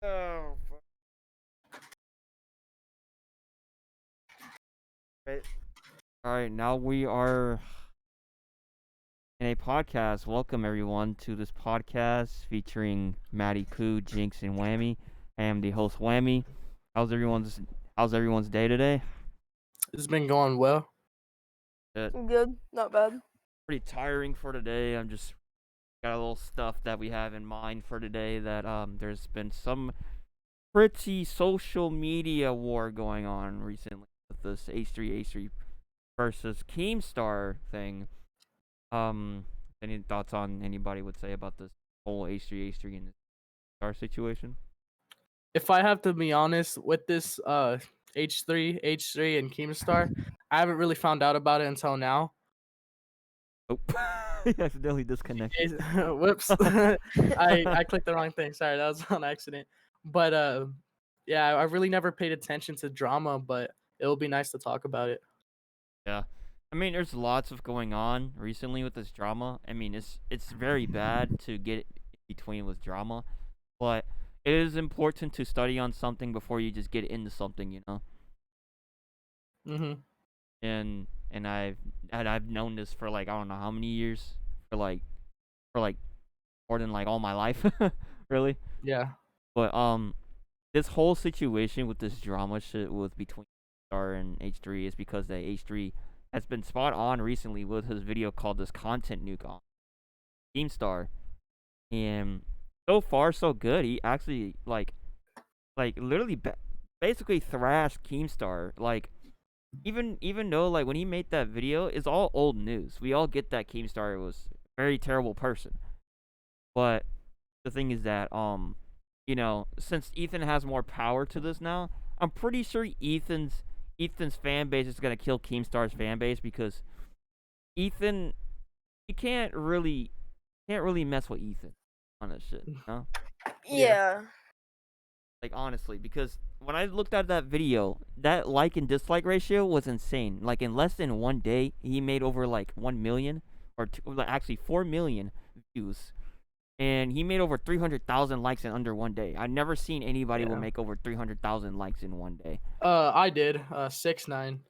Oh, right. All right, now we are in a podcast. Welcome everyone to this podcast featuring Maddie Koo, Jinx, and Whammy. I am the host Whammy. How's everyone's How's everyone's day today? It's been going well. Good, not bad. Pretty tiring for today. I'm just got a little stuff that we have in mind for today. That there's been some pretty social media war going on recently with this H3 versus Keemstar thing. Any thoughts on anybody would say about this whole H3 and star situation? If I have to be honest with this H3 and Keemstar, I haven't really found out about it until now. Oh, he accidentally disconnected. Whoops. I clicked the wrong thing. Sorry, that was on accident. But yeah, I really never paid attention to drama, but it'll be nice to talk about it. Yeah, I mean, there's lots of going on recently with this drama. I mean, it's very bad to get in between with drama, but it is important to study on something before you just get into something, you know. Mhm. And I've known this for like I don't know how many years, for like more than like all my life, really. Yeah. But this whole situation with this drama shit with between Star and H3 is because the H3 has been spot on recently with his video called this content nuke on Keemstar, and so far so good. He actually literally basically thrashed Keemstar. Like even though like when he made that video, it's all old news. We all get that Keemstar was a very terrible person, but the thing is that since Ethan has more power to this now, I'm pretty sure Ethan's fan base is gonna kill Keemstar's fan base because Ethan, you can't really mess with Ethan on this shit, you know? Yeah. Like honestly, because when I looked at that video, that like and dislike ratio was insane. Like in less than 1 day, he made over like 1 million or like, actually 4 million views, and he made over 300,000 likes in under 1 day. I've never seen anybody will Yeah. make over 300,000 likes in 1 day. I did. 6ix9ine.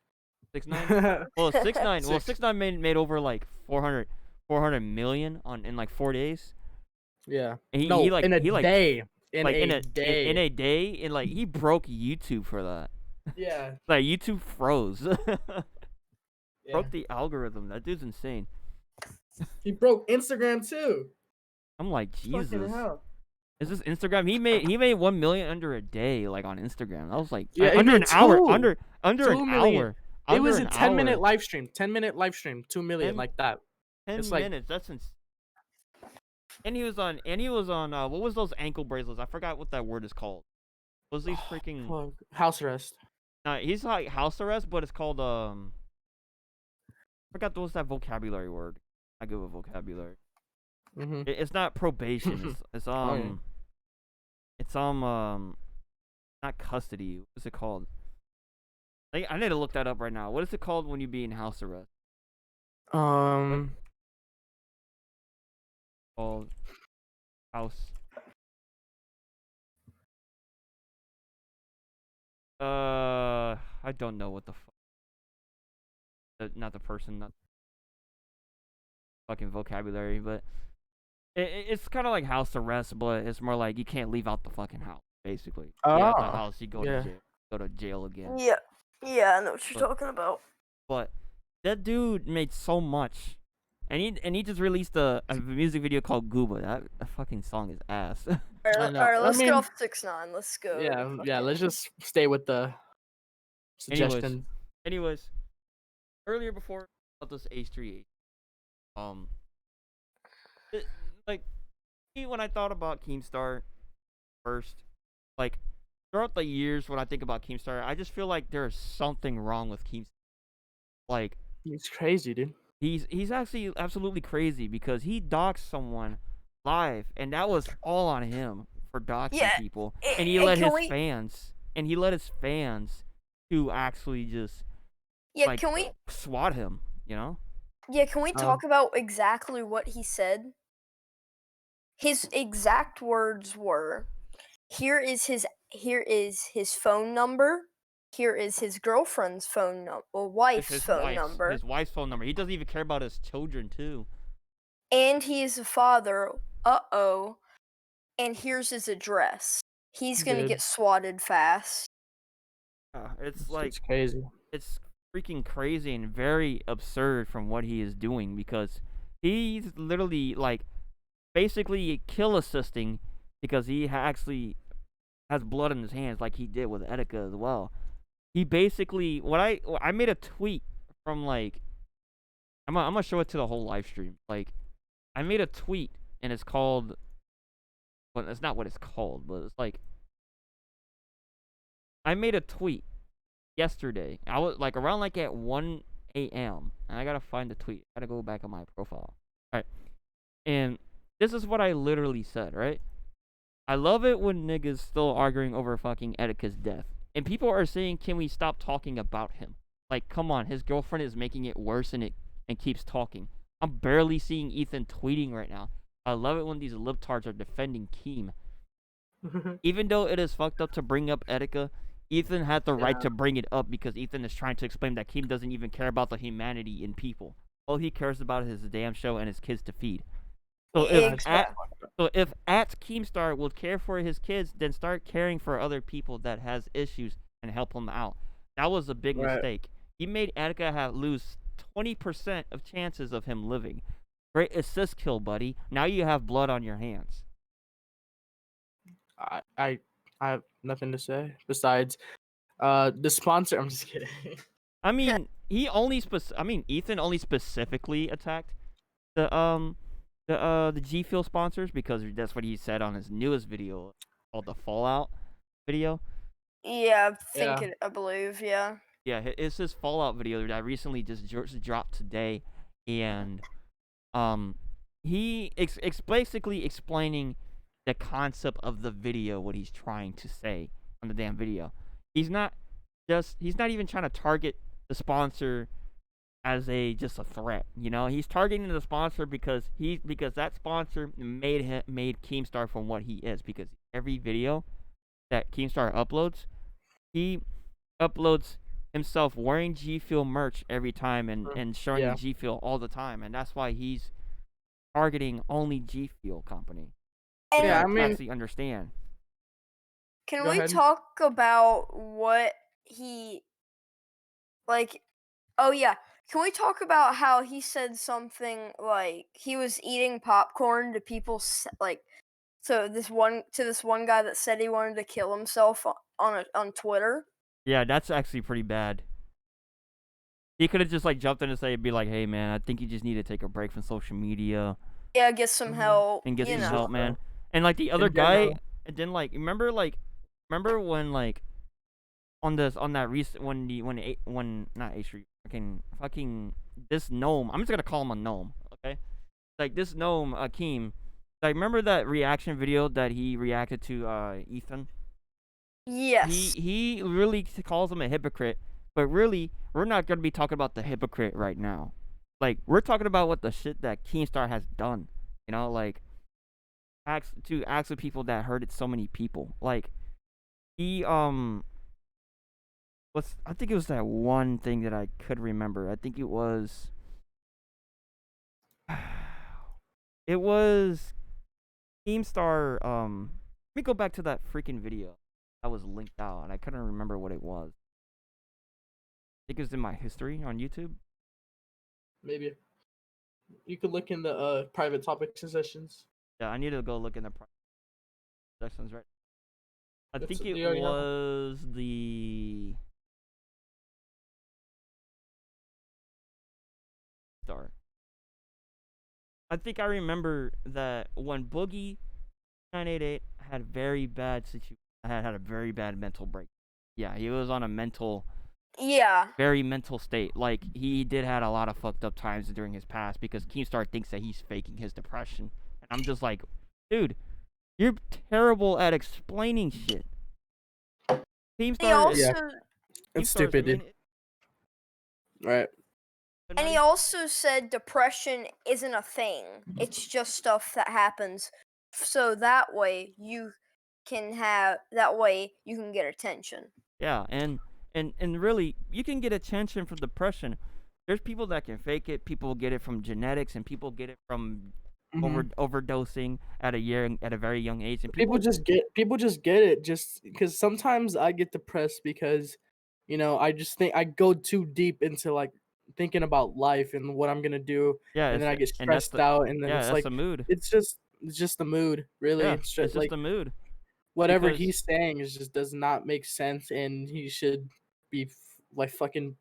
6ix9ine. Well, 6ix9ine. Well, Six. 6ix9ine made over like 400 million on in like 4 days. Yeah. And No, in a he day. In like a day. in a day, and like he broke YouTube for that. Yeah. Like YouTube froze. Yeah. Broke the algorithm. That dude's insane. He broke Instagram too. I'm like, Fucking Jesus. hell. Is this Instagram? He made 1 million under a day, like on Instagram. That was like Yeah, he under made an hour, two. under 2 an million. hour. It was a Under an 10-minute hour. live stream. 10-minute live stream. 2 million, 10 like that. 10 It's like minutes. That's And he was on. What was those ankle bracelets? I forgot what that word is called. Was these freaking? fuck, house arrest. He's like house arrest, but it's called forgot what's that vocabulary word. I go with vocabulary. Mm-hmm. It's not probation. It's Oh, yeah. it's not custody. What's it called? I need to look that up right now. What is it called when you be in house arrest? Called house. I don't know what the fuck. Not the person, not fucking vocabulary, but it's kind of like house arrest, but it's more like you can't leave out the fucking house. Basically, you out the Oh, house, you go yeah. to jail. Go to jail again. Yeah. Yeah, I know what you're But- talking about. But that dude made so much, and he just released a music video called Gooba. That fucking song is ass. I know. Alright, I let's mean- get off 6ix9ine. Let's go. Yeah. Let's just stay with the suggestion. Anyways, earlier before about this H3, like when I thought about Keemstar first, like throughout the years when I think about Keemstar, I just feel like there's something wrong with Keemstar. Like It's crazy, dude. he's actually absolutely crazy because he doxed someone live, and that was all on him for doxing Yeah, people, and- and he and let can his we- fans to actually just Yeah, like can we swat him, you know? talk about exactly what he said? His exact words were, here is his phone number. Here is his girlfriend's phone number or It's wife's phone number. his wife's phone number. He doesn't even care about his children too. And he is a father. Uh-oh. And here's his address. He's gonna Dude, get swatted fast. It's like it's crazy. it's freaking crazy and very absurd from what he is doing because he's literally like basically kill assisting because he actually has blood in his hands like he did with Etika as well. He basically I made a tweet from like I'm gonna show it to the whole live stream. Like I made a tweet and it's called well it's not what it's called, but it's like I made a tweet yesterday. I was like around like at 1 a.m. and I gotta find the tweet. I gotta go back on my profile. Alright. And this is what I literally said, right? I love it when niggas still arguing over fucking Etika's death. And people are saying, can we stop talking about him? Like, come on, his girlfriend is making it worse and keeps talking. I'm barely seeing Ethan tweeting right now. I love it when these libtards are defending Keem. Even though it is fucked up to bring up Etika, Ethan had the right to bring it up because Ethan is trying to explain that Keem doesn't even care about the humanity in people. All he cares about is his damn show and his kids to feed. So if at KEEMSTAR will care for his kids, then start caring for other people that has issues and help them out. That was a big mistake. He made Etika lose 20% of chances of him living. Great assist kill, buddy. Now you have blood on your hands. I have nothing to say besides the sponsor. I'm just kidding. I mean, Ethan only specifically attacked the G Fuel sponsors because that's what he said on his newest video called the Fallout video. Yeah, I believe, yeah. Yeah, it's his Fallout video that recently just dropped today, and he basically explaining the concept of the video, what he's trying to say on the damn video. He's not even trying to target the sponsor as just a threat, you know. He's targeting the sponsor because that sponsor made KEEMSTAR from what he is. Because every video that KEEMSTAR uploads, he uploads himself wearing G Fuel merch every time and showing the G Fuel all the time, and that's why he's targeting only G Fuel company. And I mean, actually understand. Can we talk about what he like? Oh yeah. Can we talk about how he said something like he was eating popcorn to people like to this one guy that said he wanted to kill himself on Twitter? Yeah, that's actually pretty bad. He could have just like jumped in and be like, "Hey man, I think you just need to take a break from social media. Yeah, get some help and get some help, man." And like the other guy, and then like remember when like on that recent when not H3 fucking this gnome. I'm just gonna call him a gnome, okay? Like this gnome, Keem. Like remember that reaction video that he reacted to Ethan? Yes. He really calls him a hypocrite, but really we're not gonna be talking about the hypocrite right now. Like we're talking about what the shit that KEEMSTAR has done. You know, like acts with people that hurted so many people. Like he I think it was that one thing that I could remember. I think it was KEEMSTAR. Let me go back to that freaking video that was linked out, and I couldn't remember what it was. I think it was in my history on YouTube. Maybe you could look in the private topics and sessions. Yeah, I need to go look in the private sections right. I think it the was the start. I think I remember that when Boogie 988 had very bad had a very bad mental break. Yeah, he was on a very mental state. Like he did had a lot of fucked up times during his past because KEEMSTAR thinks that he's faking his depression. And I'm just like, dude, you're terrible at explaining shit. KEEMSTAR it's stupid, dude. Right. And he also said depression isn't a thing. It's just stuff that happens. So that way you can have that way you can get attention. Yeah, and really, you can get attention from depression. There's people that can fake it. People get it from genetics, and people get it from Mhm. overdosing at a very young age. And People people, just get it just because sometimes I get depressed because, I just think I go too deep into like thinking about life and what I'm gonna do, yeah, and then I get and that's stressed the out, and then yeah, it's that's like the mood. it's just the mood, really. Yeah, It's it's just just like the mood whatever because he's saying is just does not make sense, and he should be like fucking.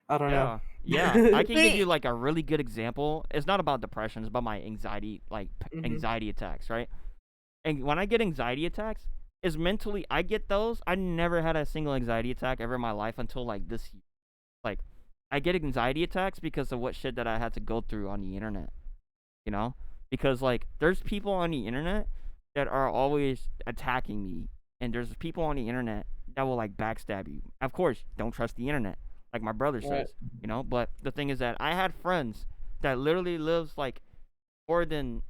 I don't know. yeah, yeah. I can give See, you like a really good example. It's not about depression. It's about my anxiety, Mhm. anxiety attacks, right? And when I get anxiety attacks, is mentally I get those. I never had a single anxiety attack ever in my life until like this year. Like, I get anxiety attacks because of what shit that I had to go through on the internet, you know? Because like there's people on the internet that are always attacking me, and there's people on the internet that will like backstab you. Of course, don't trust the internet, like my brother Right. says, you know? But the thing is that I had friends that literally lives like more than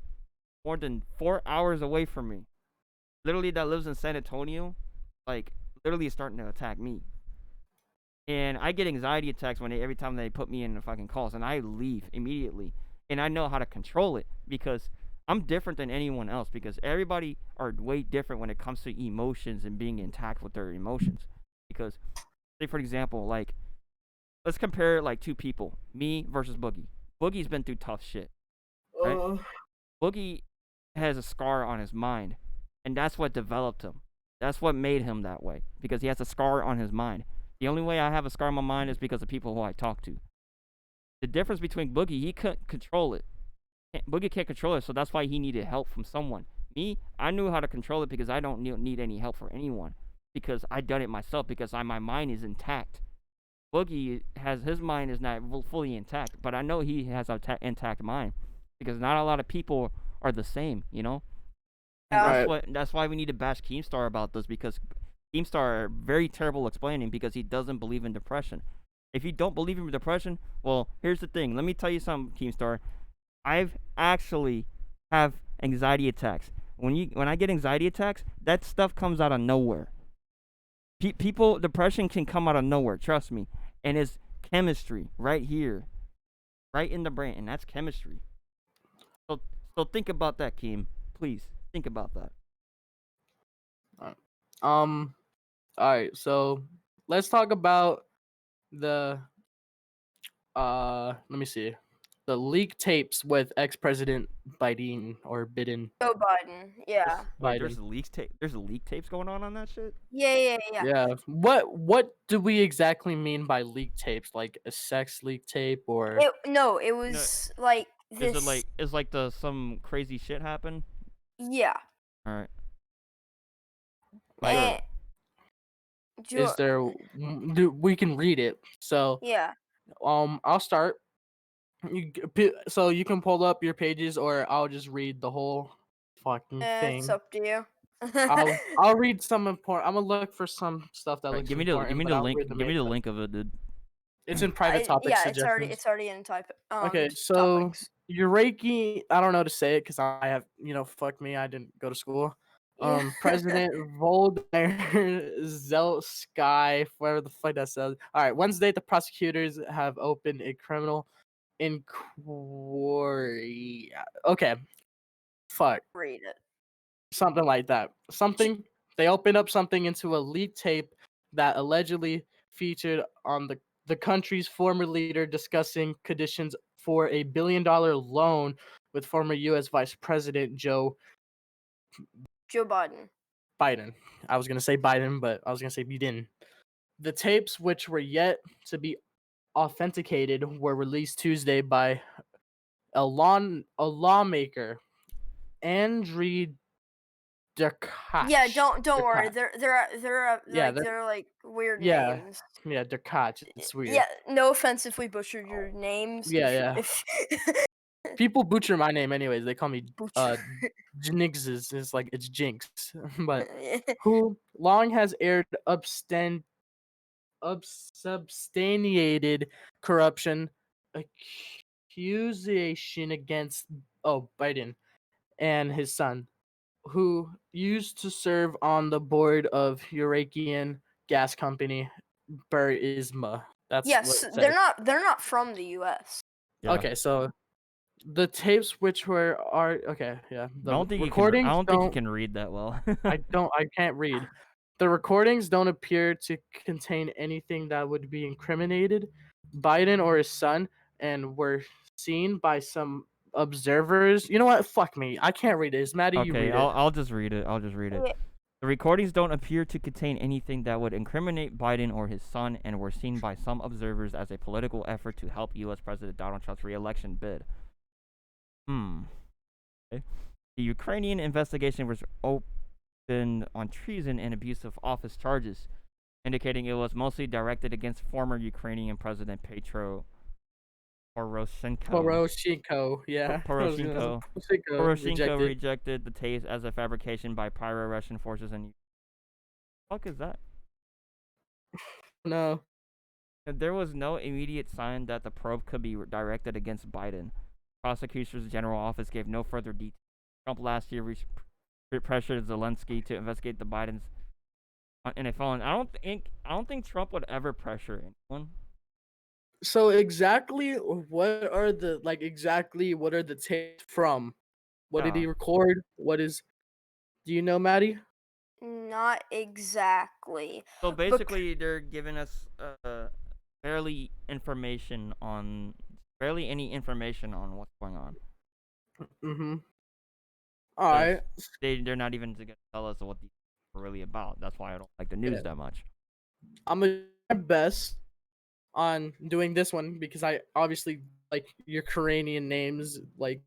4 hours away from me. Literally that lives in San Antonio, like literally is starting to attack me. And I get anxiety attacks every time they put me in the fucking calls, and I leave immediately. And I know how to control it because I'm different than anyone else because everybody are way different when it comes to emotions and being intact with their emotions. Because, say for example, like let's compare like two people, me versus Boogie. Boogie's been through tough shit, right? Uh, Boogie has a scar on his mind, and that's what developed him. That's what made him that way because he has a scar on his mind. The only way I have a scar on my mind is because of people who I talk to. The difference between Boogie, he couldn't control it. Boogie can't control it, so that's why he needed help from someone. Me, I knew how to control it because I don't need any help from anyone because I done it myself because my mind is intact. Boogie has his mind is not fully intact, but I know he has an intact mind because not a lot of people are the same, you know. And yeah, right. that's why we need to bash Keemstar about this because Keemstar are very terrible explaining because he doesn't believe in depression. If you don't believe in depression, well, here's the thing. Let me tell you something, Keemstar. I've actually have anxiety attacks. When I get anxiety attacks, that stuff comes out of nowhere. People depression can come out of nowhere. Trust me, and it's chemistry right here, right in the brain, and that's chemistry. So so think about that, Keem. Please think about that. Alright. All right. So let's talk about the let me see. The leaked tapes with ex-president Biden or Biden. Joe Biden. Yeah. Wait, Biden. there's leak tapes going on that shit. Yeah. Yeah. What do we exactly mean by leaked tapes? Like a sex leak tape or It No, was like is it this. like the some crazy shit happen? Yeah. All right, like like And is Joe. there we can read it. So Yeah. I'll start. So you can pull up your pages or I'll just read the whole fucking It's thing. up to you. I'll read some important. I'm gonna look for some stuff that all right, looks give important, me but the I'll link. read the Give me main the part. link of it, dude. It's in private topic Yeah, suggestions. it's already in Okay, so topics. Uraki, I don't know how to say it because I have, fuck me, I didn't go to school. Yeah. President Volodymyr Zelensky, whatever the fuck that says. All right, Wednesday, the prosecutors have opened a criminal inquiry. Okay, fuck. Read it. Something like that. They opened up something into a leaked tape that allegedly featured on the country's former leader discussing conditions for a $1 billion loan with former US Vice President Joe Joe Biden. Biden. I was gonna say Biden, but I was gonna say Biden. The tapes, which were yet to be authenticated, were released Tuesday by a lawmaker, Andriy Yeah, Derkach. don't worry. Derkach. Yeah, They're like weird yeah, names. yeah, Derkach. It's weird. Yeah, no offense if we butchered your names. Yeah, yeah. If People butcher my name anyways. They call me butcher. Ginxzz. It's like it's Jinx. But who long has aired unsubstantiated corruption accusation against Biden and his son, who used to serve on the board of Urakian gas company Burisma. That's what Yes, it says. they're not from the U.S. Yeah. Okay, so the tapes which are okay, yeah. I The don't think recordings I don't think you don't. can read that well. I can't read. The recordings don't appear to contain anything that would be incriminated Biden or his son, and were seen by some observers. You know what? Fuck me. I can't read it. Is Maddie, you Okay, read it. I'll just read it. Yeah. The recordings don't appear to contain anything that would incriminate Biden or his son and were seen by some observers as a political effort to help US President Donald Trump's re-election bid. Okay. The Ukrainian investigation was opened on treason and abuse of office charges, indicating it was mostly directed against former Ukrainian President Petro Poroshenko, yeah. Poroshenko. Poroshenko Poroshenko rejected the tapes as a fabrication by pro-Russian forces and fuck is that? No. There was no immediate sign that the probe could be directed against Biden. Prosecutor's General Office gave no further details. Trump last year pressured Zelensky to investigate the Bidens in a phone. I don't think Trump would ever pressure anyone. So exactly what are the tapes from? What did he record? Do you know, Maddie? Not exactly. So basically, they're giving us barely any information on what's going on. Mm-hmm. All right. They're not even gonna tell us what these are really about. That's why I don't like the news that much. I'm gonna do my best on doing this one because I obviously like Ukrainian names, like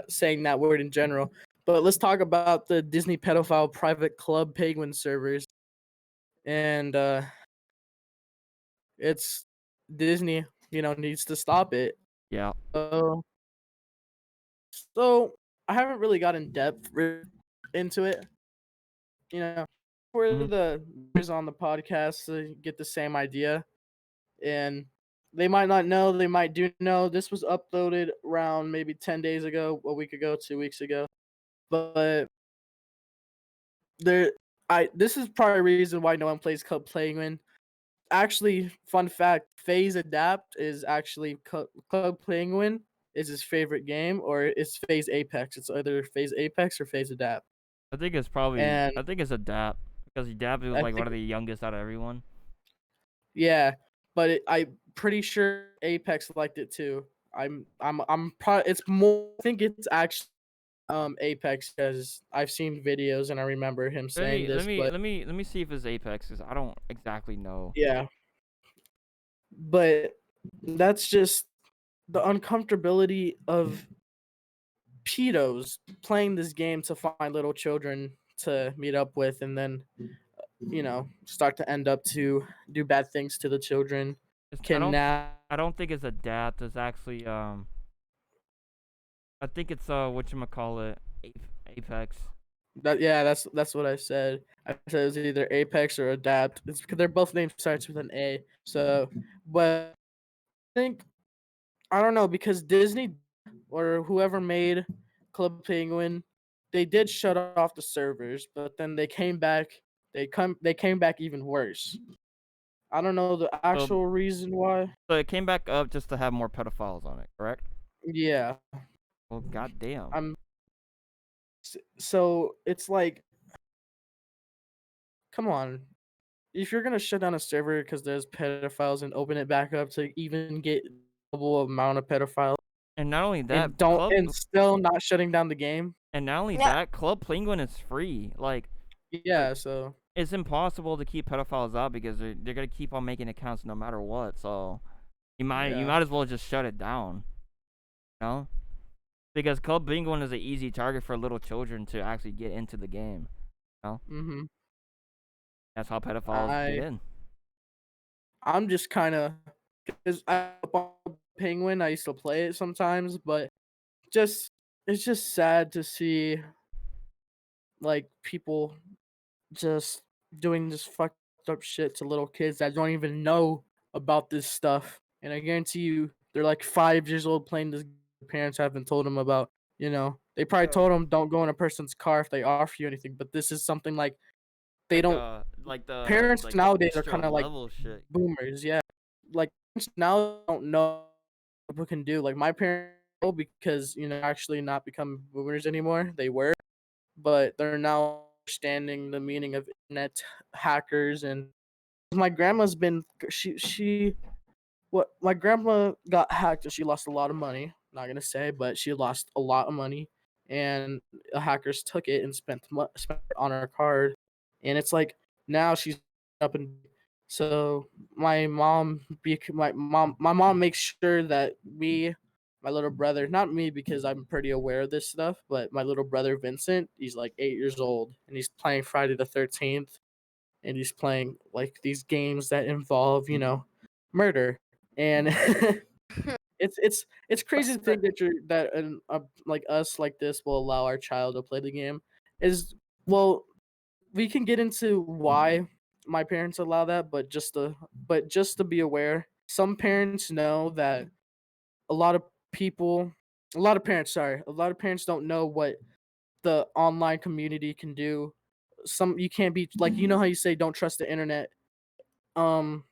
saying that word in general. But let's talk about the Disney pedophile private club Penguin servers. And it's Disney, needs to stop it. Yeah. So I haven't really got in depth into it. For the viewers on the podcast to get the same idea, and they might not know, they might do know. This was uploaded around maybe 10 days ago, a week ago, 2 weeks ago. But this is probably a reason why no one plays Club Penguin. Actually, fun fact, Phase Adapt is actually Club Penguin is his favorite game, or it's Phase Apex. It's either Phase Apex or Phase Adapt. I think it's Adapt because Adapt was like one of the youngest out of everyone. Yeah, but I'm pretty sure Apex liked it too. I'm probably it's more. I think it's actually Apex because I've seen videos and I remember him saying this. Let me see if it's Apex because I don't exactly know. Yeah, but that's just the uncomfortability of pedos playing this game to find little children to meet up with, and then start to end up to do bad things to the children. I don't think it's Adapt. It's actually I think it's whatchamacallit, Apex. That's what I said. I said it was either Apex or Adapt. It's because they're both named starts with an A. So, but I don't know, because Disney or whoever made Club Penguin, they did shut off the servers, but then they came back. They came back even worse. I don't know the actual reason why. So it came back up just to have more pedophiles on it, correct? Yeah. Well, goddamn. So it's like, come on. If you're gonna shut down a server because there's pedophiles and open it back up to even get double amount of pedophiles, and not only that, still not shutting down the game. And not only that, Club Penguin is free. Like, so it's impossible to keep pedophiles out because they're gonna keep on making accounts no matter what. So you might as well just shut it down. You know? Because Club Penguin is an easy target for little children to actually get into the game. You know? Mm-hmm. That's how pedophiles get in. I'm just kind of, because Penguin, I used to play it sometimes, but it's just sad to see like people just doing this fucked up shit to little kids that don't even know about this stuff. And I guarantee you, they're like 5 years old playing this. Parents haven't told them about You know, they probably Yeah. told them don't go in a person's car if they offer you anything. But this is something like they don't. Like the Parents nowadays are extra kind of like level shit. boomers. Yeah, like parents now don't know what people can do. Like my parents know because actually not become boomers anymore. They were, but they're now understanding the meaning of internet hackers. And my grandma's been she what my grandma got hacked and she lost a lot of money. Not gonna say, but she lost a lot of money, and the hackers took it and spent it on her card, and it's like now she's up and so my mom makes sure that my little brother, not me because I'm pretty aware of this stuff, but my little brother Vincent, he's like 8 years old and he's playing Friday the 13th, and he's playing like these games that involve murder, and it's crazy to think that like us like this will allow our child to play the game. Is well, we can get into why my parents allow that, but just to be aware, some parents know that a lot of people, a lot of parents don't know what the online community can do. You can't be like, how you say don't trust the internet. um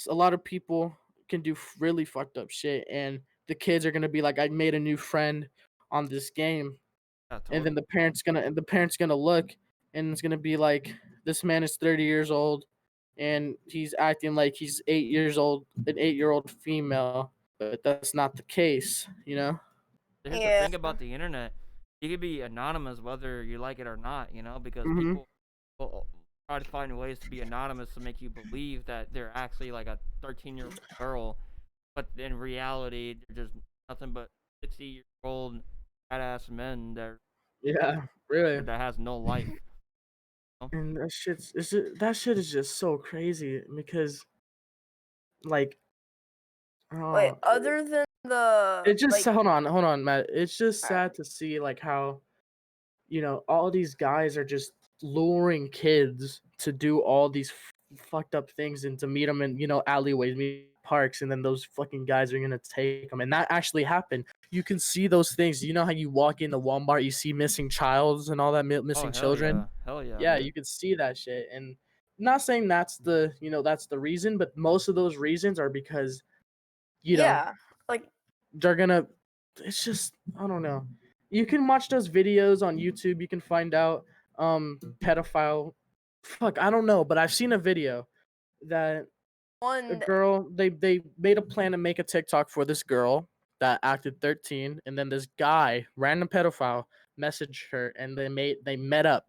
a lot of people can do really fucked up shit, and the kids are gonna be like, I made a new friend on this game, Yeah, and then totally. the parents gonna look, and it's gonna be like, this man is 30 years old and he's acting like he's 8 years old, an 8-year old female, but that's not the case. Here's the Yeah. thing about the internet. You can be anonymous whether you like it or not, because Mm-hmm. people will try to find ways to be anonymous to make you believe that they're actually like a 13-year-old girl, but in reality, they're just nothing but 60-year-old badass men Yeah, really. that has no life. And that shit is just so crazy because, like, Wait, oh, other than the it just like, hold on, Matt. It's just alright, sad to see like how all these guys are just luring kids to do all these fucked up things and to meet them in alleyways, meet parks, and then those fucking guys are gonna take them. And that actually happened. You can see those things. You know how you walk into Walmart, you see missing childs and all that Oh missing hell children. yeah, hell yeah, Yeah, dude. you can see that shit. And not saying that's the reason, but most of those reasons are because you know yeah, like, they're gonna it's just, I don't know. You can watch those videos on YouTube, you can find out pedophile, fuck, I don't know, but I've seen a video that a one girl, they made a plan to make a TikTok for this girl that acted 13, and then this guy, random pedophile, messaged her, and they met up,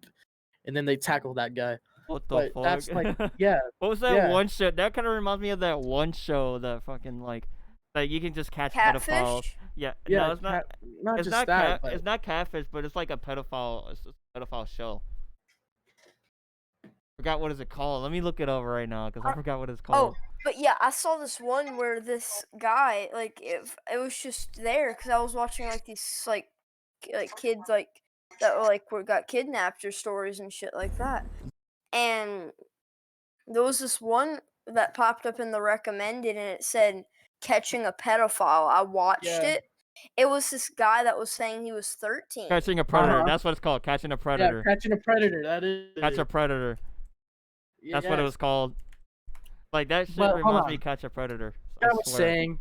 and then they tackled that guy. What the But fuck? that's like, yeah, What was that yeah, one show? That kind of reminds me of that one show that fucking like you can just catch pedophiles. catfish. Yeah, yeah, no, it's not. not just that, but It's not catfish, but it's like a pedophile. It's a pedophile show. Forgot what is it called. Let me look it over right now because I Uh, forgot what it's oh, called. but yeah, I saw this one where this guy, like, if it was just there because I was watching like these like kids that were got kidnapped or stories and shit like that, and there was this one that popped up in the recommended, and it said catching a pedophile. I watched yeah, it. It was this guy that was saying he was 13. Catching a uh predator. huh, That's what it's called. Catching a yeah, predator. catching a predator. That is Catch a it. predator. That's what it was Yes, called. Like that shit but hold reminds me on. of Catch a Predator. I Like I was swear.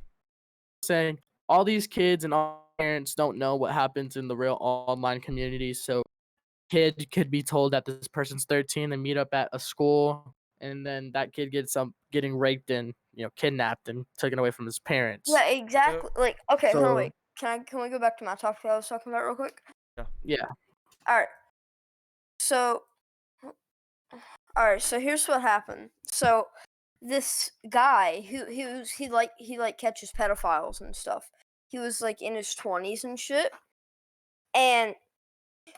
saying all these kids and all parents don't know what happens in the real online community. So kid could be told that this person's 13 and meet up at a school, and then that kid getting raped and kidnapped and taken away from his parents. Yeah, Yep. exactly. Like, okay, hold on, So wait. Can we go back to my topic I was talking about real quick? Yeah. yeah, All right. So, all right. So here's what happened. So this guy he catches pedophiles and stuff. He was like in his 20s and shit. And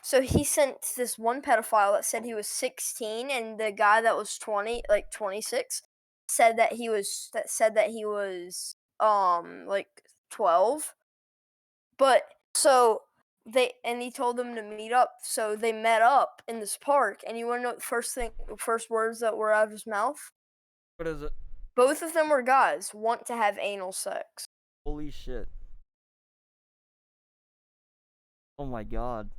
so he sent this one pedophile that said he was 16, and the guy that was 20, like 26, said that he was like 12. But so he told them to meet up. So they met up in this park, and you want to know the first words that were out of his mouth? What is it? Both of them were guys. Want to have anal sex. Holy shit. Oh my god.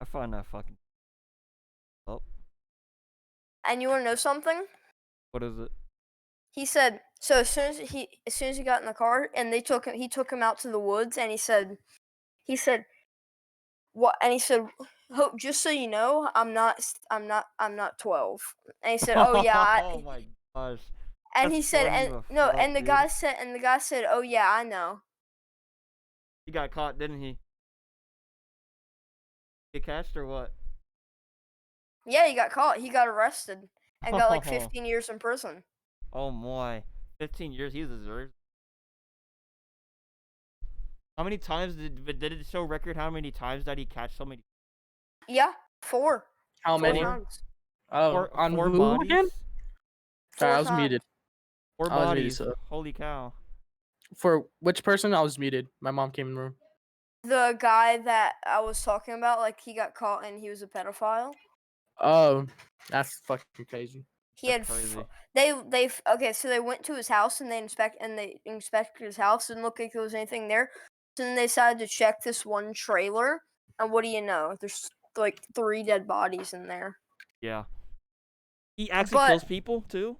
I find that fucking. Oh, And you wanna know something? what is it? He said so as soon as he got in the car and he took him out to the woods and he said what and he said, "Hope just so you know, I'm not 12." And he said, "Oh yeah." Oh my gosh. And That's he said funny and as no, fuck, dude. and the guy said, "Oh yeah, I know." He got caught, didn't he? Get catched or what? Yeah, he got caught. He got arrested and got like Oh, 15 years in prison. oh my. 15 years he deserves. How many times did it show record how many times that he catch so many? Yeah, 4. How 4 many? Four, times. Oh, four, on four who again? bodies? Sorry, 4 I was times. muted. Four I was muted. bodies. So Holy cow. for which person? I was muted. My mom came in the room. The guy that I was talking about, like he got caught and he was a pedophile. Oh, that's fucking crazy. He That's had crazy. okay, so they went to his house and they inspected his house and looked like there was anything there. So then they decided to check this one trailer, and what do you know? There's like 3 dead bodies in there. Yeah. He actually But kills people too?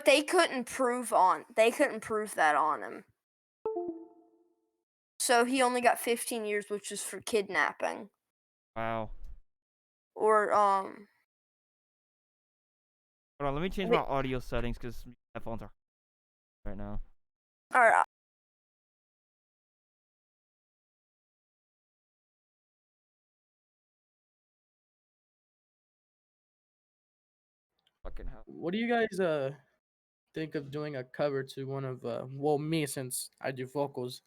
they couldn't prove that on him. So he only got 15 years, which is for kidnapping. Wow. Or Hold on, let me change my audio settings because headphones are right now. all right. Fucking hell. What do you guys think of doing a cover to one of well, me, since I do vocals,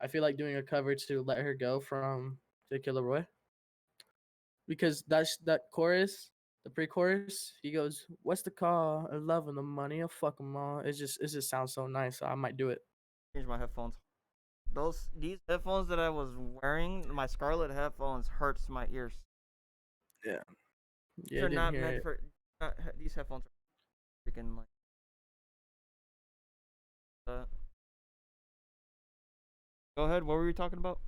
I feel like doing a cover to "Let Her Go" from The Killer Roy, because that chorus, the pre-chorus, he goes, "What's the call? I love and the money, I'll fuck 'em all." It just sounds so nice, so I might do it. Change my headphones. These headphones that I was wearing, my Scarlet headphones hurts my ears. Yeah, These yeah, I are didn't not hear meant it. for these headphones are freaking like Go ahead, what were you talking about?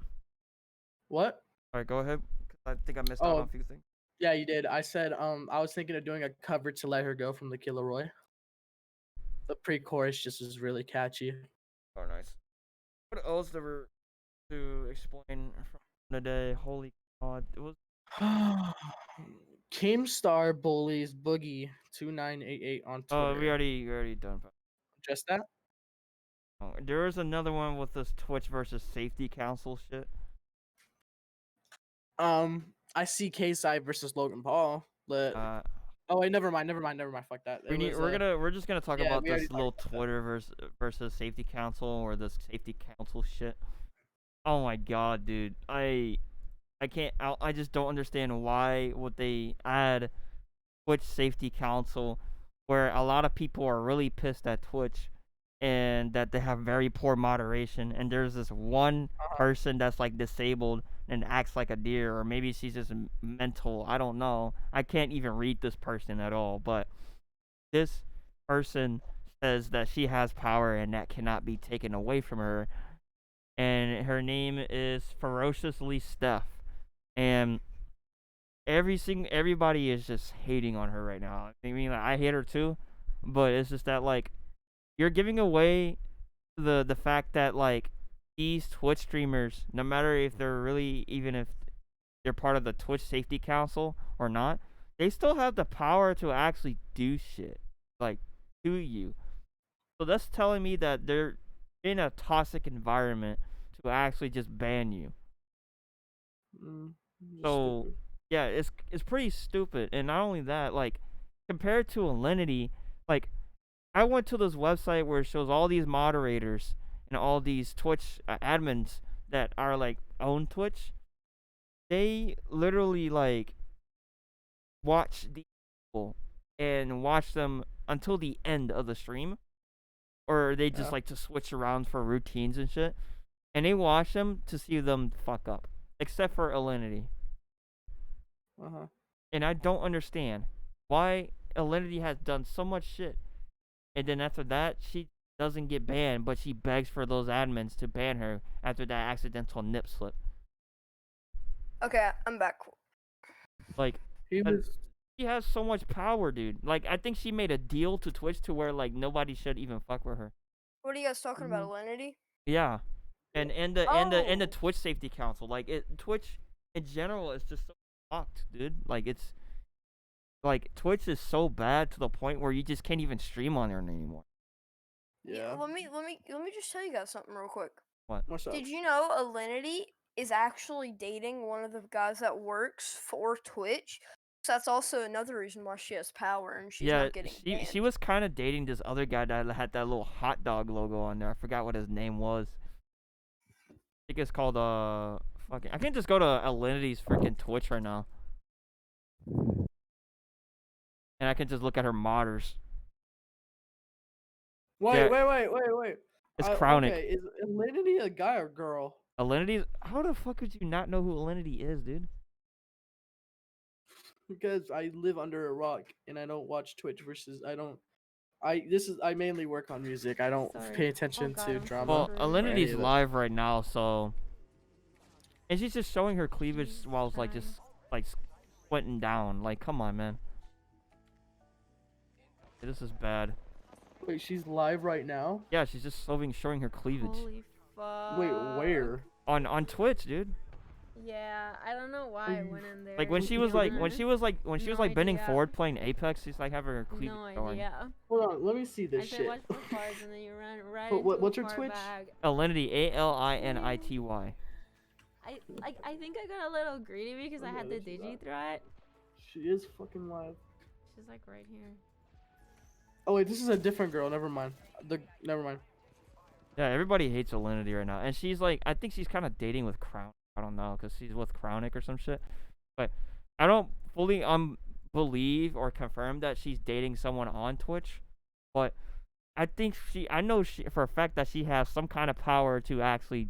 What? Alright, go ahead. 'Cause I think I missed out on Oh, a few things. yeah, you did. I said I was thinking of doing a cover to "Let Her Go" from The Killer Roy. The pre-chorus just is really catchy. Oh nice. What else there were to explain from today? Holy god. It was Keemstar bullies Boogie 2988 on oh Twitter. we already done. Just that? Oh, there was another one with this Twitch versus Safety Council shit. I see KSI versus Logan Paul. But oh wait, never mind. Fuck that. It was we're just gonna talk yeah, about we already this talked little about that. Twitter versus Safety Council or this Safety Council shit. Oh my god, dude. I can't I just don't understand why would they add Twitch Safety Council where a lot of people are really pissed at Twitch and that they have very poor moderation, and there's this one person that's like disabled and acts like a deer, or maybe she's just mental. I don't know. I can't even read this person at all, but this person says that she has power and that cannot be taken away from her, and her name is Ferociously Steph, and everybody is just hating on her right now. I mean, like, I hate her too, but it's just that like you're giving away the fact that like these Twitch streamers, no matter if they're really even if they're part of the Twitch Safety Council or not, they still have the power to actually do shit like to you. So that's telling me that they're in a toxic environment to actually just ban you. Just So stupid. yeah, it's pretty stupid. And not only that, like compared to Alinity, like I went to this website where it shows all these moderators and all these Twitch admins that are like own Twitch. They literally like watch the people and watch them until the end of the stream, or they just Yeah. like to switch around for routines and shit. And they watch them to see them fuck up, except for Alinity. And I don't understand why Alinity has done so much shit, and then after that she doesn't get banned, but she begs for those admins to ban her after that accidental nip slip. Okay, I'm back. Like, she has so much power, dude. Like, I think she made a deal to Twitch to where like nobody should even fuck with her. What are you guys talking about, Alinity? Yeah, and the Oh. Twitch Safety Council, like Twitch in general is just so fucked, dude. Like it's like Twitch is so bad to the point where you just can't even stream on there anymore. Yeah. Let me just tell you guys something real quick. What? What's up? Did you know Alinity is actually dating one of the guys that works for Twitch? So that's also another reason why she has power and she's not getting banned. She was kind of dating this other guy that had that little hot dog logo on there. I forgot what his name was. I think it's called fucking. I can just go to Alinity's freaking Twitch right now, and I can just look at her modders. Wait. It's Crownic. Okay, is Alinity a guy or girl? Alinity? How the fuck would you not know who Alinity is, dude? Because I live under a rock and I don't watch Twitch versus I mainly work on music. I don't pay attention to drama. Well, Alinity's live right now, so and she's just showing her cleavage while like just like squinting down. Like, come on, man. This is bad. Wait, she's live right now? Yeah, she's just showing her cleavage. Holy fuck. Wait, where? On Twitch, dude. Yeah, I don't know why I went in there. Like when she was bending forward playing Apex, she's like having her cleavage No idea. Hold on, let me see this shit. I shit. watch for cards and then you run right What's into her a Twitch? bag. Alinity, Alinity. I think I got a little greedy because I had the digi threat. She is fucking live. She's like right here. Oh wait, this is a different girl. Never mind. Never mind. Yeah, everybody hates Alinity right now, and she's like, I think she's kind of dating with Crown. I don't know, cause she's with Crownic or some shit. But I don't fully believe or confirm that she's dating someone on Twitch. But I know for a fact that she has some kind of power to actually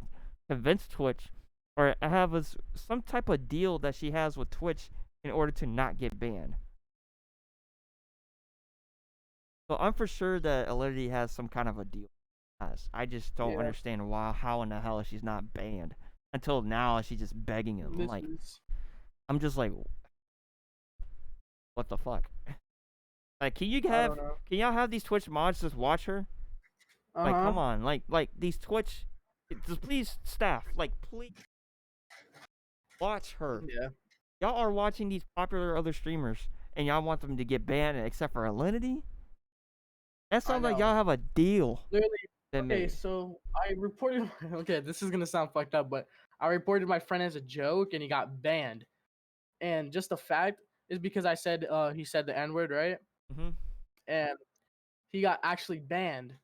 convince Twitch or have some type of deal that she has with Twitch in order to not get banned. So I'm for sure that Alinity has some kind of a deal. I just don't understand how in the hell she's not banned. Until now, she's just begging him. I'm just like, what the fuck? Like, can y'all have these Twitch mods just watch her? Like, come on, like these Twitch, just please staff, like please watch her. Yeah. Y'all are watching these popular other streamers, and y'all want them to get banned, except for Alinity. That sounds like y'all have a deal. Literally. Okay, so I reported. Okay, this is gonna sound fucked up, but I reported my friend as a joke, and he got banned. And just the fact is because I said he said the N-word, right? And he got actually banned.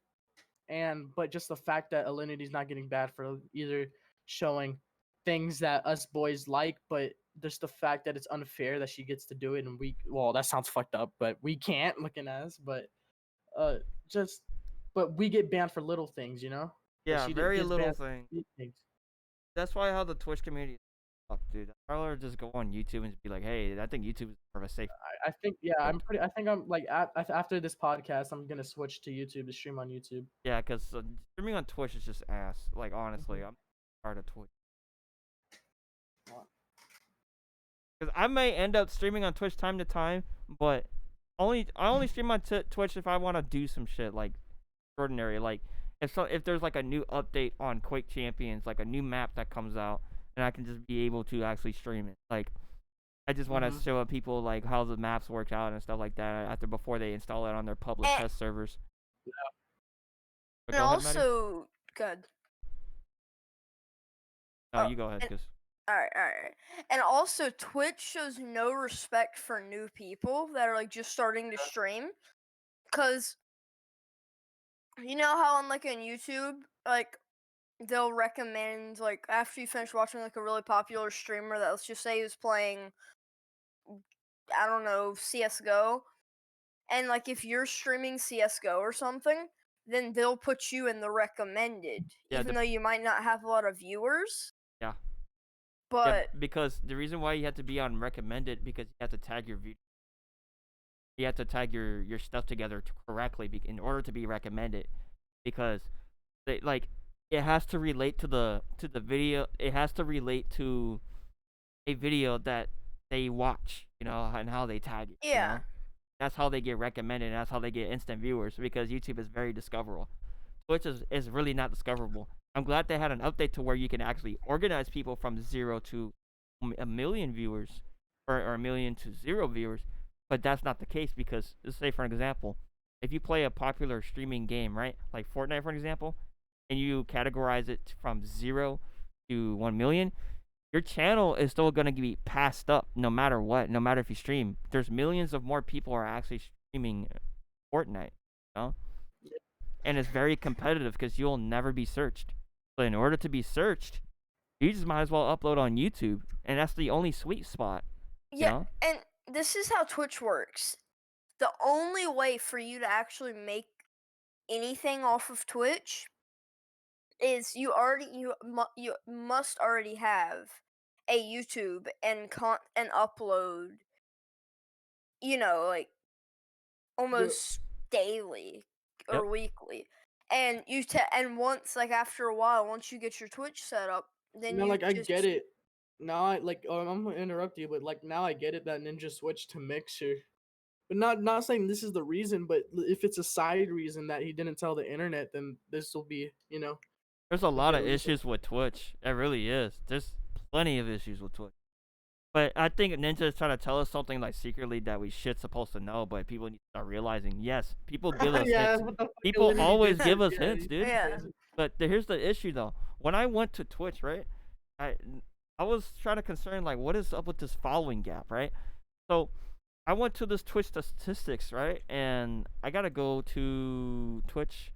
But just the fact that Alinity's not getting banned for either showing things that us boys like, but just the fact that it's unfair that she gets to do it, and that sounds fucked up, but we can't looking at us, but but we get banned for little things, you know? Yeah, very little things. That's why how the Twitch community is fucked, dude. I'd rather just go on YouTube and just be like, hey, I think YouTube is more of a safe. I think I'm like after this podcast, I'm gonna switch to YouTube to stream on YouTube. Yeah, because streaming on Twitch is just ass. Like honestly, I'm tired of Twitch. Because I may end up streaming on Twitch time to time, but I only stream on Twitch if I want to do some shit like extraordinary. Like if there's like a new update on Quake Champions, like a new map that comes out, and I can just be able to actually stream it. Like I just want to show people like how the maps work out and stuff like that before they install it on their public test servers. Yeah. And also, good. No, you go ahead, cause. All right. And also, Twitch shows no respect for new people that are like just starting to stream, cause you know how on YouTube, like they'll recommend like after you finish watching like a really popular streamer that let's just say is playing, I don't know, CS:GO, and like if you're streaming CS:GO or something, then they'll put you in the recommended, even though you might not have a lot of viewers. Yeah. But because the reason why you have to be on recommended because you have to tag your video. You have to tag your stuff together correctly in order to be recommended. because they like it has to relate to the video. It has to relate to a video that they watch, and how they tag it. Yeah. That's how they get recommended. And that's how they get instant viewers because YouTube is very discoverable. Twitch is really not discoverable. I'm glad they had an update to where you can actually organize people from 0 to a million viewers, or a million to 0 viewers, but that's not the case because, let's say for an example, if you play a popular streaming game, right, like Fortnite for example, and you categorize it from 0 to 1 million, your channel is still going to be passed up no matter what, no matter if you stream. There's millions of more people are actually streaming Fortnite, you know? And it's very competitive because you'll never be searched. So in order to be searched, you just might as well upload on YouTube, and that's the only sweet spot. Yeah, and this is how Twitch works. The only way for you to actually make anything off of Twitch is you must already have a YouTube and upload, like almost daily or weekly. And and once, like, after a while, once you get your Twitch set up, then I get it. Now I'm gonna interrupt you, but now I get it that Ninja switched to Mixer. But not saying this is the reason, but if it's a side reason that he didn't tell the internet, then this will be, There's a lot of issues with Twitch. It really is. There's plenty of issues with Twitch. But I think Ninja is trying to tell us something like secretly that we shit supposed to know, but people need to start realizing. Yes, people give us hints. People always give us hints, dude. Yeah. But here's the issue though. When I went to Twitch, right, I was trying to concern like what is up with this following gap, right? So I went to this Twitch statistics, right, and I gotta go to Twitch.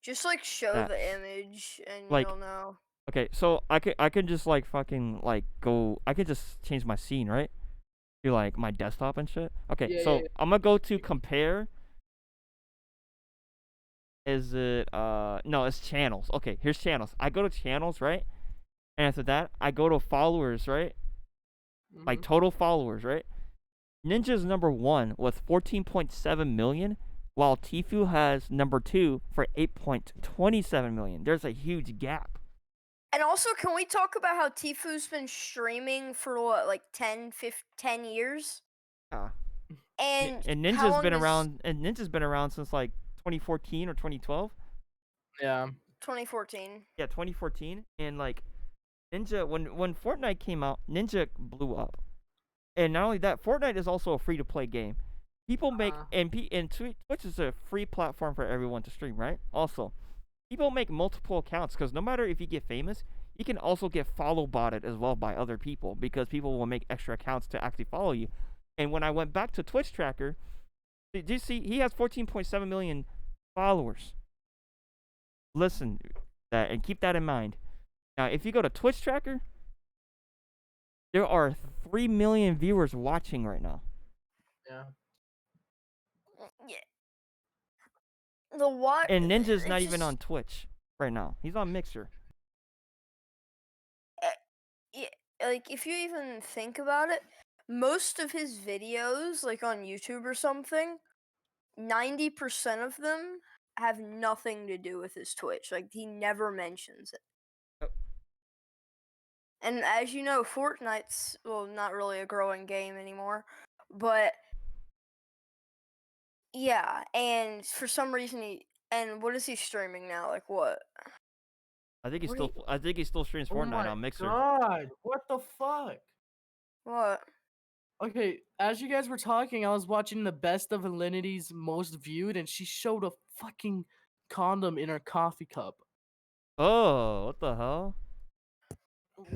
Just show the image and you'll know. Okay, so I can just fucking go. I can just change my scene, right? To my desktop and shit. Okay, so I'm gonna go to compare. Is it no? It's channels. Okay, here's channels. I go to channels, right? And after that, I go to followers, right? Like total followers, right? Ninja's number 1 with 14.7 million, while Tfue has number 2 for 8.27 million. There's a huge gap. And also, can we talk about how Tfue's been streaming for what, 10 years? Yeah. And Ninja's been around. And Ninja's been around since 2014 or 2012. Yeah. 2014. Yeah, 2014. And Ninja, when Fortnite came out, Ninja blew up. And not only that, Fortnite is also a free to play game. People make and Twitch is a free platform for everyone to stream, right? Also, people make multiple accounts because no matter if you get famous, you can also get follow botted as well by other people because people will make extra accounts to actually follow you. And when I went back to Twitch tracker, did you see he has 14.7 million followers? Listen that and keep that in mind. Now, if you go to Twitch tracker, there are 3 million viewers watching right now. Yeah. Yeah. The what? And Ninja's not even on Twitch right now. He's on Mixer. Yeah, if you even think about it, most of his videos, on YouTube or something, 90% of them have nothing to do with his Twitch. He never mentions it. And as you know, Fortnite's, not really a growing game anymore. But, yeah, and for some reason and what is he streaming now? What? I think he still streams Fortnite on Mixer. Oh my god, what the fuck? What? Okay, as you guys were talking, I was watching the best of Alinity's most viewed, and she showed a fucking condom in her coffee cup. Oh, what the hell?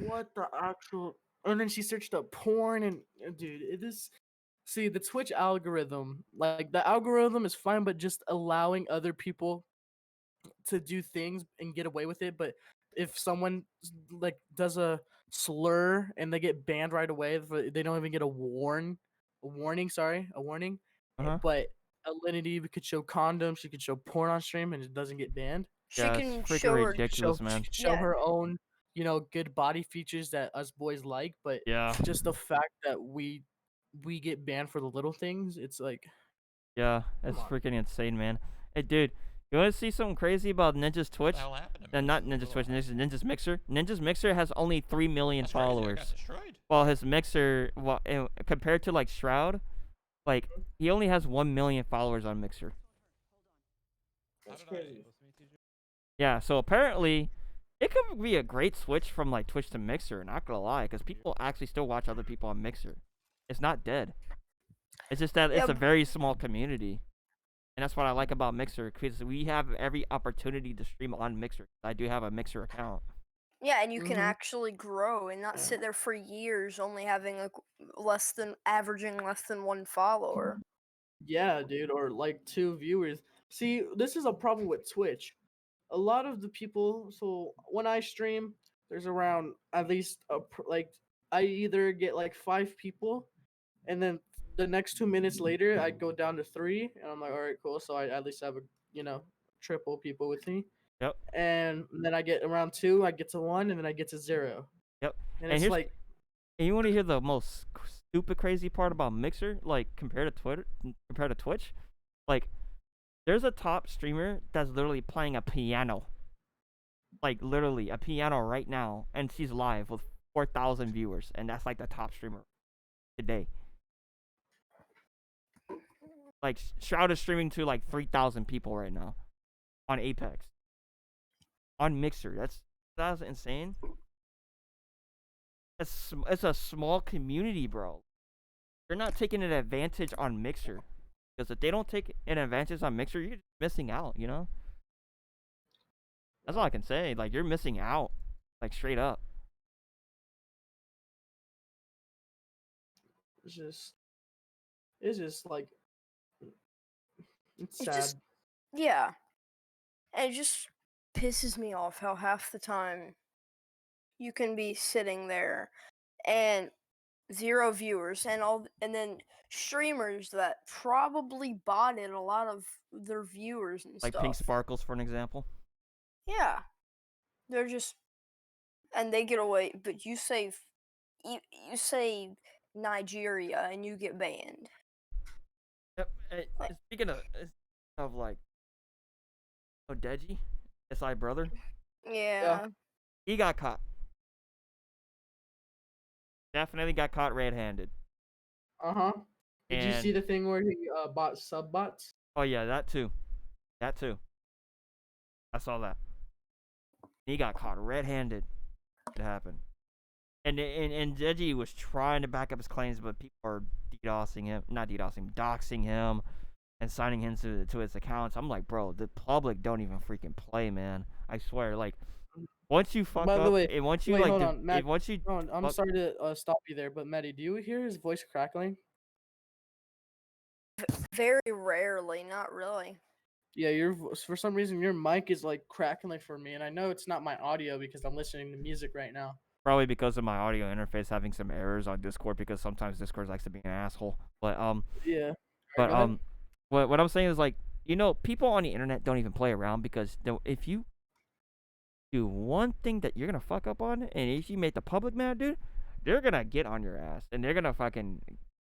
What the actual? And then she searched up porn, and dude, see, the Twitch algorithm, the algorithm is fine, but just allowing other people to do things and get away with it. But if someone does a slur and they get banned right away, they don't even get a warning. But Alinity could show condoms, she could show porn on stream, and it doesn't get banned. She can show her ridiculous, man. She can show her own, good body features that us boys like. But just the fact that we get banned for the little things, it's Yeah, that's Come on. freaking insane, man. Hey, dude, you want to see something crazy about Ninja's What the Twitch? hell happened to me? Not This is a Ninja's little Twitch, hard. Ninja's Mixer. Ninja's Mixer has only 3 million That's crazy. I got followers. destroyed. While his Mixer, compared to like Shroud, like he only has 1 million followers on Mixer. That's crazy. Yeah, so apparently, it could be a great switch from like Twitch to Mixer. Not gonna lie, because people actually still watch other people on Mixer. It's not dead. It's just that it's Yeah, a very small community. And that's what I like about Mixer, because we have every opportunity to stream on Mixer. I do have a Mixer account. yeah, and you can Mhm. actually grow and not sit there for years only having like averaging less than one follower. Yeah, dude, or like 2 viewers. See, this is a problem with Twitch. A lot of the people, so when I stream, there's around at least like I either get like 5 people, and then the next 2 minutes later I go down to 3, and I'm like, all right, cool. So I at least have a triple people with me, Yep. and then I get around 2, I get to 1, and then I get to 0, Yep. and And it's here's like, and you want to hear the most stupid crazy part about Mixer, like compared to Twitch, like there's a top streamer that's literally playing a piano, like literally a piano right now, and she's live with 4,000 viewers, and that's like the top streamer today. Like Shroud is streaming to like 3,000 people right now on Apex, on Mixer. That's insane. It's a small community, bro. You're not taking an advantage on Mixer, because if they don't take an advantage on Mixer, you're just missing out. You know. That's all I can say. Like you're missing out, like straight up. it's just like it's It's sad. just yeah, and it just pisses me off how half the time you can be sitting there and 0 viewers and then streamers that probably botted a lot of their viewers and Like Pink stuff. Sparkles, for an example. Yeah, they're just and they get away, but you say Nigeria and you get banned. Yep. Like, Speaking of like Odeji, SI brother, yeah. he got caught. Definitely got caught red-handed. Uh-huh. Did you see And the thing where he bought sub bots? oh yeah, that too. That too. I saw that. He got caught red-handed. It happened. And Deji was trying to back up his claims, but people are doxing him, and signing him to his accounts. I'm like, bro, the public don't even freaking play, man. I swear, like, once you fuck By up, the way, and once you wait, like, hold on, Matt. once you, Hold on, I'm sorry to stop you there, but Maddie, do you hear his voice crackling? Very rarely, not really. Yeah, for some reason your mic is like crackling for me, and I know it's not my audio because I'm listening to music right now. probably because of my audio interface having some errors on Discord, because sometimes Discord likes to be an asshole. But Yeah. but Go ahead. what I'm saying is, like, people on the internet don't even play around, because if you do one thing that you're gonna fuck up on, and if you make the public mad, dude, they're gonna get on your ass, and they're gonna fucking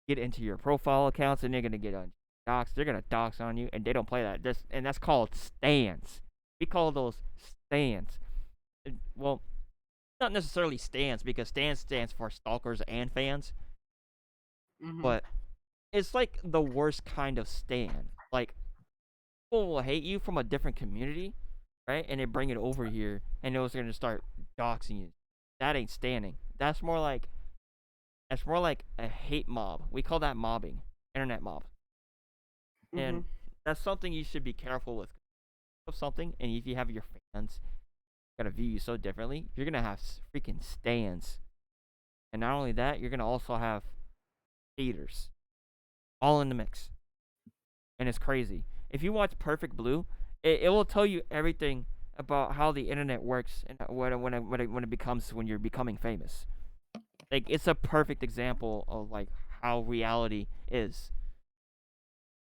get into your profile accounts, and they're gonna get on docs. They're gonna dox on you, and they don't play that. And that's called stans. We call those stans. Well, not necessarily stans, because stans stands for stalkers and fans, but it's like the worst kind of stan. Like, people will hate you from a different community, right? And they bring it over here, and they're gonna start doxing you. That ain't standing. That's more like a hate mob. We call that mobbing, internet mob, and that's something you should be careful with. Of something, and if you have your fans gonna view you so differently, you're gonna have freaking stans, and not only that, you're gonna also have haters, all in the mix, and it's crazy. If you watch Perfect Blue, it will tell you everything about how the internet works, and when you're becoming famous. Like, it's a perfect example of like how reality is,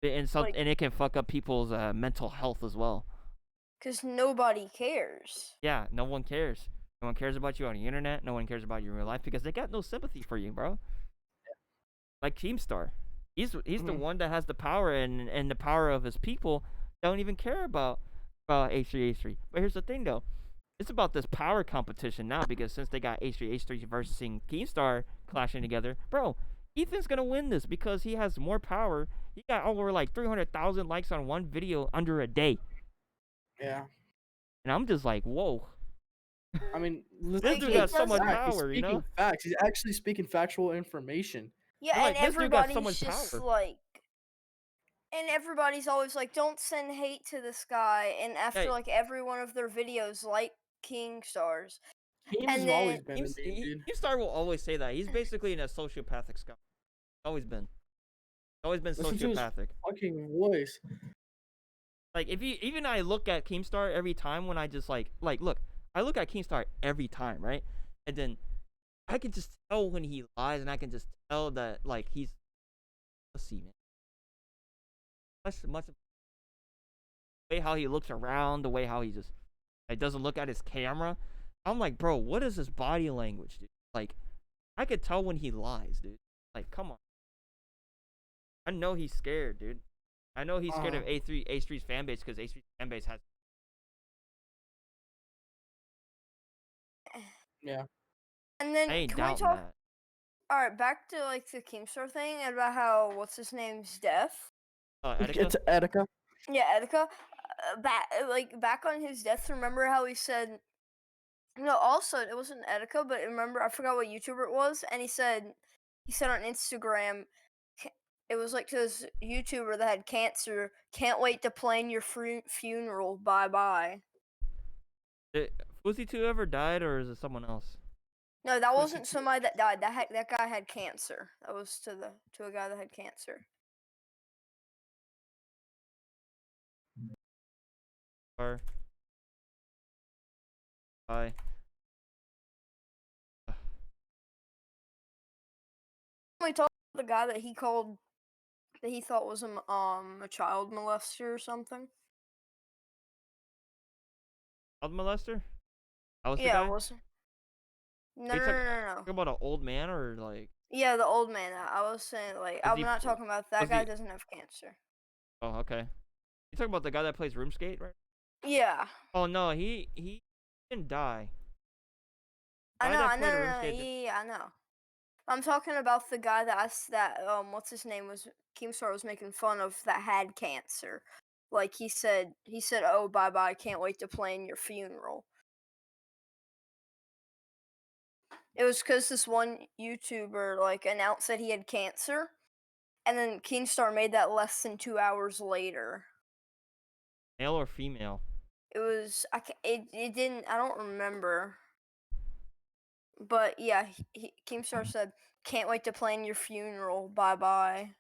and it can fuck up people's mental health as well. Because nobody cares. Yeah, no one cares. No one cares about you on the internet. No one cares about you in real life, because they got no sympathy for you, bro. Like KEEMSTAR. He's the Mhm. one that has the power, and the power of his people don't even care about H3. But here's the thing though. It's about this power competition now because since they got H3 versus Keemstar clashing together, bro, Ethan's gonna win this because he has more power. He got over like 300,000 likes on one video under a day, Yeah. and I'm just like, whoa, I mean, this listen Like, to dude the got it so much doesn't. fact. He's power, you speaking know? facts. He's actually speaking factual information. Yeah, I'm and like, this dude got so everybody's much just power. like, and everybody's always like, don't send hate to this guy. And after Yeah, like every one of their videos, like King Stars, Keems has and then always been a meme, dude. Keemstar will always say that. He's basically a sociopathic scout. Always been. Always been Listen to his sociopathic. fucking voice. Like if you even I look at Keemstar every time when I just like look, I look at Keemstar every time, right? And then I can just tell when he lies, and I can just tell that like he's let's see, man. Much the way how he looks around, the way how he just like doesn't look at his camera. I'm like, bro, what is his body language, dude? Like, I could tell when he lies, dude. Like, come on. I know he's scared, dude. I know he's scared of H3's fan base because H3's fan base has. Yeah. and I then ain't can we doubting talk? that. All right, back to like the Keemstar thing about how what's his name's death. Etika? It's Etika. Yeah, Etika. Back on his death. Remember how he said? No, also it wasn't Etika, but remember I forgot what YouTuber it was, and he said on Instagram, it was like this YouTuber that had cancer. Can't wait to plan your funeral. Bye bye. Did Fuzzy2 ever died, or is it someone else? No, that wasn't somebody that died. That guy had cancer. That was to a guy that had cancer. Or bye. We talked about the guy that he called that he thought was a child molester or something. Child molester? That was the Yeah, guy? it was. No, Are you no, no, talking, no, no. talking about an old man or like? Yeah, the old man. I was saying like Was I'm he? not talking about that Was guy. he? Doesn't have cancer. Oh, okay. You talking about the guy that plays RoomSkate, right? Yeah, Oh no, he didn't die. I Guy know, that I know, played no, no, RoomSkate. yeah, I know. I'm talking about the guy what's his name was Keemstar was making fun of that had cancer. Like he said, oh bye bye, can't wait to plan your funeral. It was because this one YouTuber like announced that he had cancer, and then Keemstar made that less than 2 hours later. Male or female? It was it didn't I don't remember, but yeah, Keemstar said, "Can't wait to plan your funeral. Bye bye."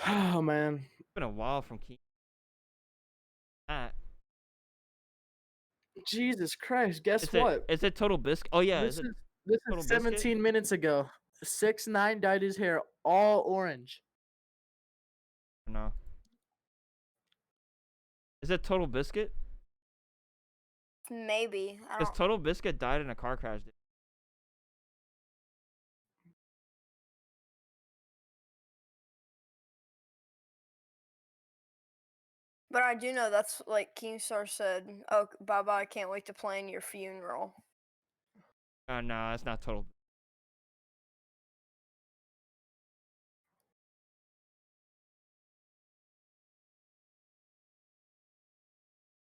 Oh man. It's been a while from Keem. That. Jesus Christ. Guess Is what? it Total Biscuit? Oh yeah, This is it this Total is Biscuit? 17 minutes ago. 6ix9ine dyed his hair all orange. No. Is it Total Biscuit? Maybe I Because don't. Total Biscuit died in a car crash. But I do know that's like Keemstar said. Oh, bye bye. Can't wait to plan your funeral. No, it's not Total.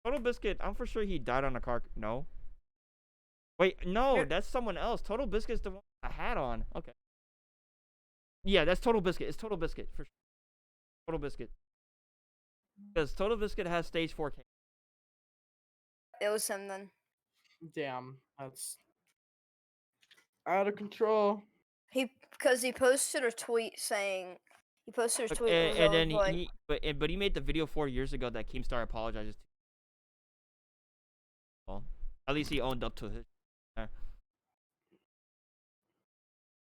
Total Biscuit. I'm for sure he died on a car. No. Wait, no, that's someone else. Total Biscuit's the one with a hat on. Okay. Yeah, that's Total Biscuit. It's Total Biscuit for sure. Total Biscuit. Because Total Biscuit has stage 4 cancer. It was him then. Damn, that's out of control. Because he posted a tweet saying he posted a tweet And then like, but he made the video 4 years ago that Keemstar apologizes to. Well, at least he owned up to it.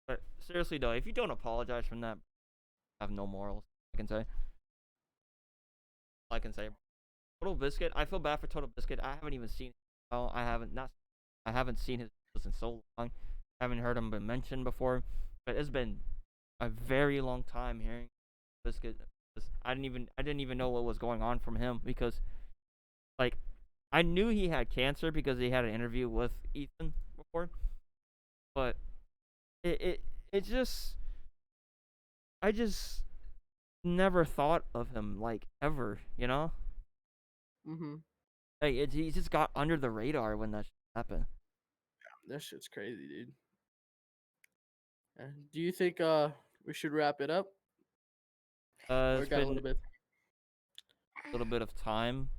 But seriously though, if you don't apologize from that, I have no morals. I can say. All I can say. Total Biscuit. I feel bad for Total Biscuit. I haven't even seen it. Oh, I haven't. Not. I haven't seen his videos in so long. I haven't heard him been mentioned before, but it's been a very long time hearing this kid. I didn't even know what was going on from him because like I knew he had cancer because he had an interview with Ethan before, but it just I just never thought of him like ever, you know? Mhm. Like he just got under the radar when that shit happened. That shit's crazy, dude. Do you think we should wrap it up? Or It's got a been little bit? a little bit of time.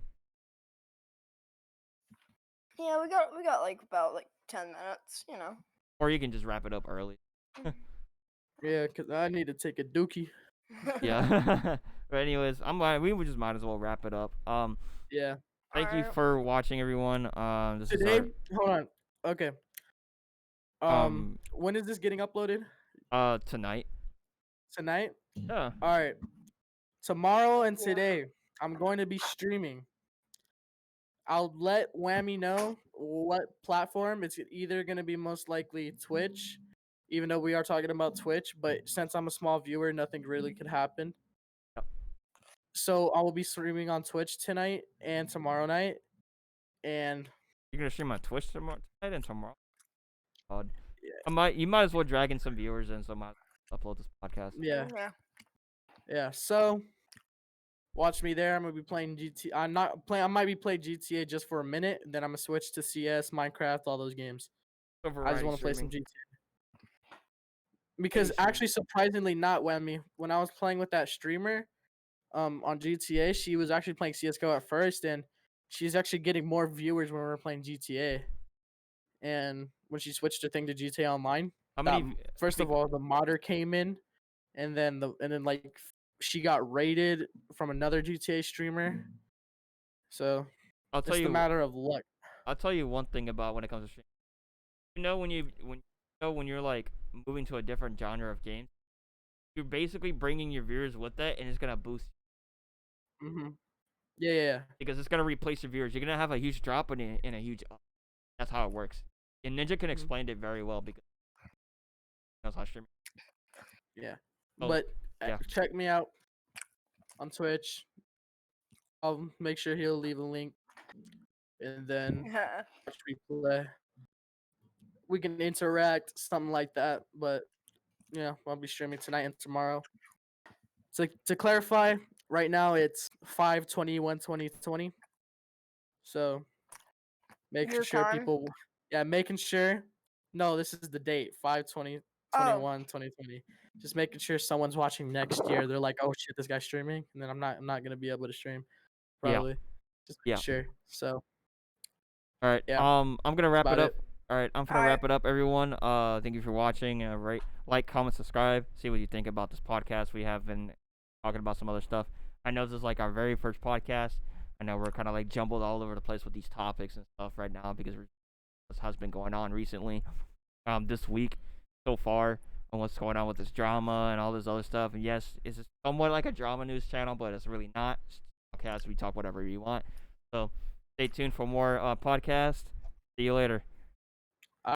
Yeah, we got like about like 10 minutes, you know. Or you can just wrap it up early. Yeah, cause I need to take a dookie. Yeah. But anyways, we would just might as well wrap it up. Yeah. Thank you Alright. for watching, everyone. This is Today, our hold on. Okay. When is this getting uploaded? tonight. Tonight? Yeah. All right. Tomorrow and Yeah. today, I'm going to be streaming. I'll let Whammy know what platform. It's either going to be most likely Twitch, even though we are talking about Twitch, but since I'm a small viewer, nothing really could happen. Yep. So I will be streaming on Twitch tonight and tomorrow night. And You're gonna stream on Twitch tomorrow tonight and tomorrow. God. yeah, You might as well drag in some viewers in, so I might upload this podcast. yeah, Yeah. yeah. So watch me there. I'm gonna be playing GTA. I'm not playing. I might be playing GTA just for a minute, and then I'm gonna switch to CS, Minecraft, all those games. So I just variety want to play some streaming. GTA. Because Pretty actually, surprisingly, not Whammy. When I was playing with that streamer, on GTA, she was actually playing CS:GO at first, and she's actually getting more viewers when we were playing GTA. And when she switched her thing to GTA Online, How that many? first of Speak, all, the modder came in, and then like she got raided from another GTA streamer. So I'll tell it's the you. matter of luck. I'll tell you one thing about when it comes to streaming. You know when you're like moving to a different genre of games, you're basically bringing your viewers with that, and it's gonna boost Mhm. Yeah, yeah, yeah. because it's gonna replace your viewers. You're gonna have a huge drop in a huge up. That's how it works. And Ninja can Mhm. explain it very well because he knows how streaming. Yeah. Oh, But yeah. check me out on Twitch. I'll make sure he'll leave a link, and then Yeah. watch me play. We can interact, something like that. But yeah, I'll be streaming tonight and tomorrow. So to clarify, right now it's 5/21/2020. So making Your sure time. people, yeah, making sure. No, this is the date 5/20/21/2020. Oh. Just making sure someone's watching next year. They're like, oh shit, this guy's streaming, and then I'm not gonna be able to stream Yeah. probably. Just make Yeah. sure. So All right. yeah, I'm gonna wrap about it up. it. All right. I'm gonna Alright. wrap it up, everyone. Thank you for watching. Rate, like, comment, subscribe. See what you think about this podcast. We have been talking about some other stuff. I know this is like our very first podcast. I know we're kind of like jumbled all over the place with these topics and stuff right now because this has been going on recently. This week so far and what's going on with this drama and all this other stuff. And yes, it's somewhat like a drama news channel, but it's really not. It's a podcast. We talk whatever you want. So stay tuned for more podcasts. See you later.